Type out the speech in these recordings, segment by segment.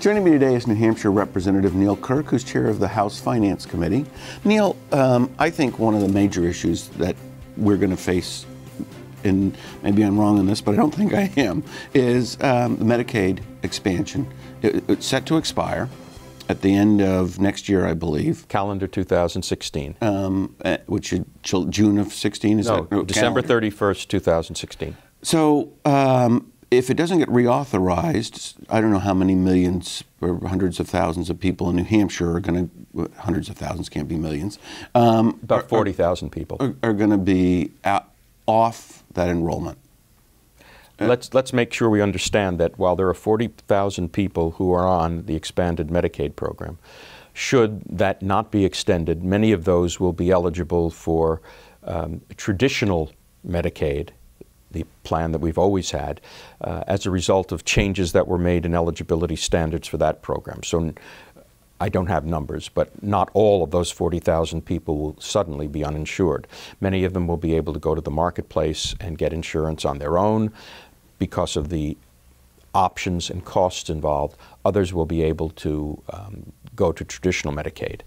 Joining me today is New Hampshire Representative Neal Kurk, who's chair of the House Finance Committee. Neal, I think one of the major issues that we're going to face, and maybe I'm wrong on this, but I don't think I am, is the Medicaid expansion. It's set to expire at the end of next year, I believe. Calendar 2016. Which is June of 16? Is no, that? No, December calendar. 31st, 2016. So if it doesn't get reauthorized, I don't know how many millions or hundreds of thousands of people in New Hampshire are going to, hundreds of thousands, can't be millions. About 40,000 people. Are going to be off that enrollment. Let's make sure we understand that while there are 40,000 people who are on the expanded Medicaid program, should that not be extended, many of those will be eligible for traditional Medicaid, the plan that we've always had, as a result of changes that were made in eligibility standards for that program. So I don't have numbers, but not all of those 40,000 people will suddenly be uninsured. Many of them will be able to go to the marketplace and get insurance on their own because of the options and costs involved. Others will be able to go to traditional Medicaid.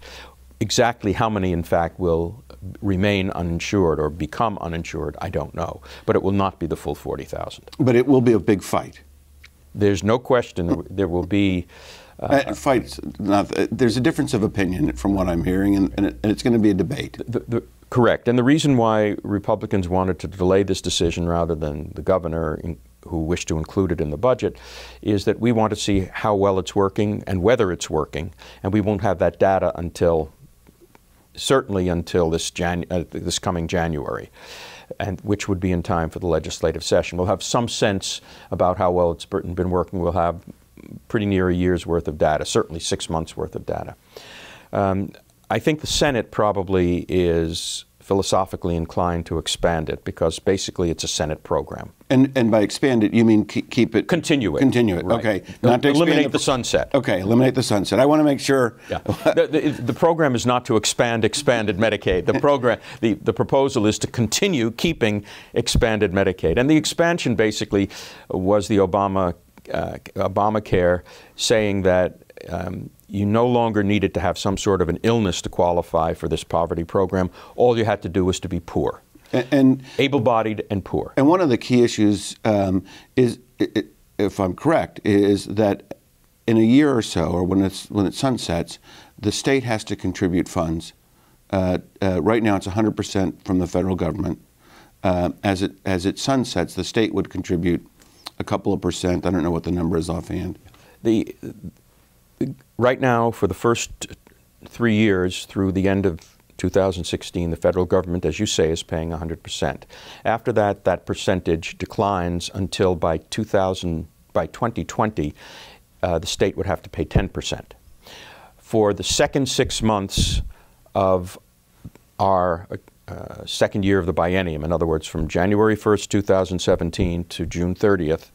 Exactly how many, in fact, will remain uninsured or become uninsured, I don't know. But it will not be the full 40,000. But it will be a big fight. There's no question there will be... fights. There's a difference of opinion from what I'm hearing, and it's going to be a debate. Correct. And the reason why Republicans wanted to delay this decision rather than the governor, who wished to include it in the budget, is that we want to see how well it's working and whether it's working. And we won't have that data certainly until this coming January, and which would be in time for the legislative session. We'll have some sense about how well it's been working. We'll have pretty near a year's worth of data, certainly 6 months worth of data. I think the Senate probably is philosophically inclined to expand it because basically it's a Senate program. And by expand it, you mean keep it? Continue it. Continue it, right. Okay. Not to eliminate the sunset. Okay, eliminate the sunset. I want to make sure. Yeah. The program is not to expand expanded Medicaid. The program, the proposal is to continue keeping expanded Medicaid. And the expansion basically was the Obamacare saying that you no longer needed to have some sort of an illness to qualify for this poverty program. All you had to do was to be poor. And able-bodied and poor. And one of the key issues is, if I'm correct, is that in a year or so, or when it sunsets, the state has to contribute funds. Right now, it's 100% from the federal government. As it sunsets, the state would contribute a couple of percent. I don't know what the number is offhand. Right now, for the first 3 years through the end of 2016, the federal government, as you say, is paying 100%. After that, that percentage declines until by 2020, the state would have to pay 10%. For the second 6 months of our second year of the biennium, in other words, from January 1st, 2017 to June 30th,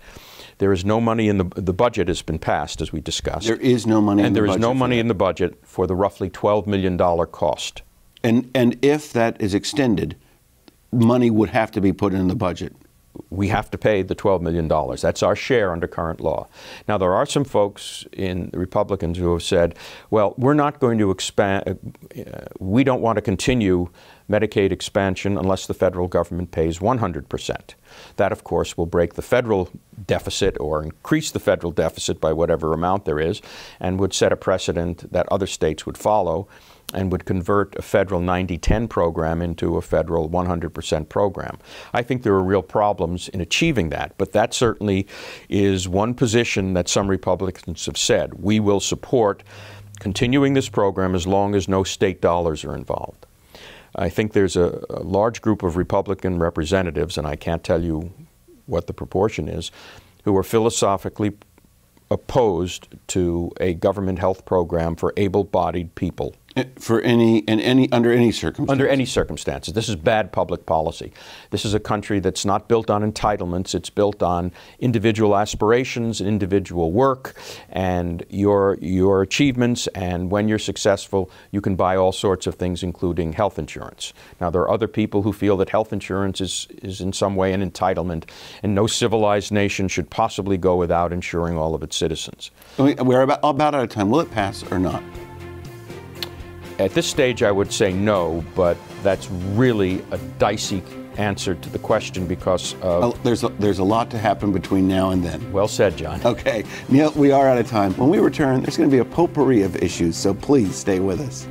there is no money in the budget has been passed, as we discussed. There is no money in the budget. And there is no money in the budget for the roughly $12 million cost. And if that is extended, money would have to be put in the budget. We have to pay the $12 million. That's our share under current law. Now, there are some folks in the Republicans who have said, well, we're not going to expand, we don't want to continue Medicaid expansion unless the federal government pays 100%. That, of course, will break the federal deficit or increase the federal deficit by whatever amount there is, and would set a precedent that other states would follow and would convert a federal 90-10 program into a federal 100% program. I think there are real problems in achieving that, but that certainly is one position that some Republicans have said. We will support continuing this program as long as no state dollars are involved. I think there's a large group of Republican representatives, and I can't tell you what the proportion is, who are philosophically opposed to a government health program for able-bodied people. For under any circumstances. Under any circumstances. This is bad public policy. This is a country that's not built on entitlements. It's built on individual aspirations and individual work and your achievements. And when you're successful, you can buy all sorts of things, including health insurance. Now, there are other people who feel that health insurance is in some way an entitlement, and no civilized nation should possibly go without insuring all of its citizens. We're about out of time. Will it pass or not? At this stage, I would say no, but that's really a dicey answer to the question because there's a lot to happen between now and then. Well said, John. Okay, Neal, we are out of time. When we return, there's going to be a potpourri of issues, so please stay with us.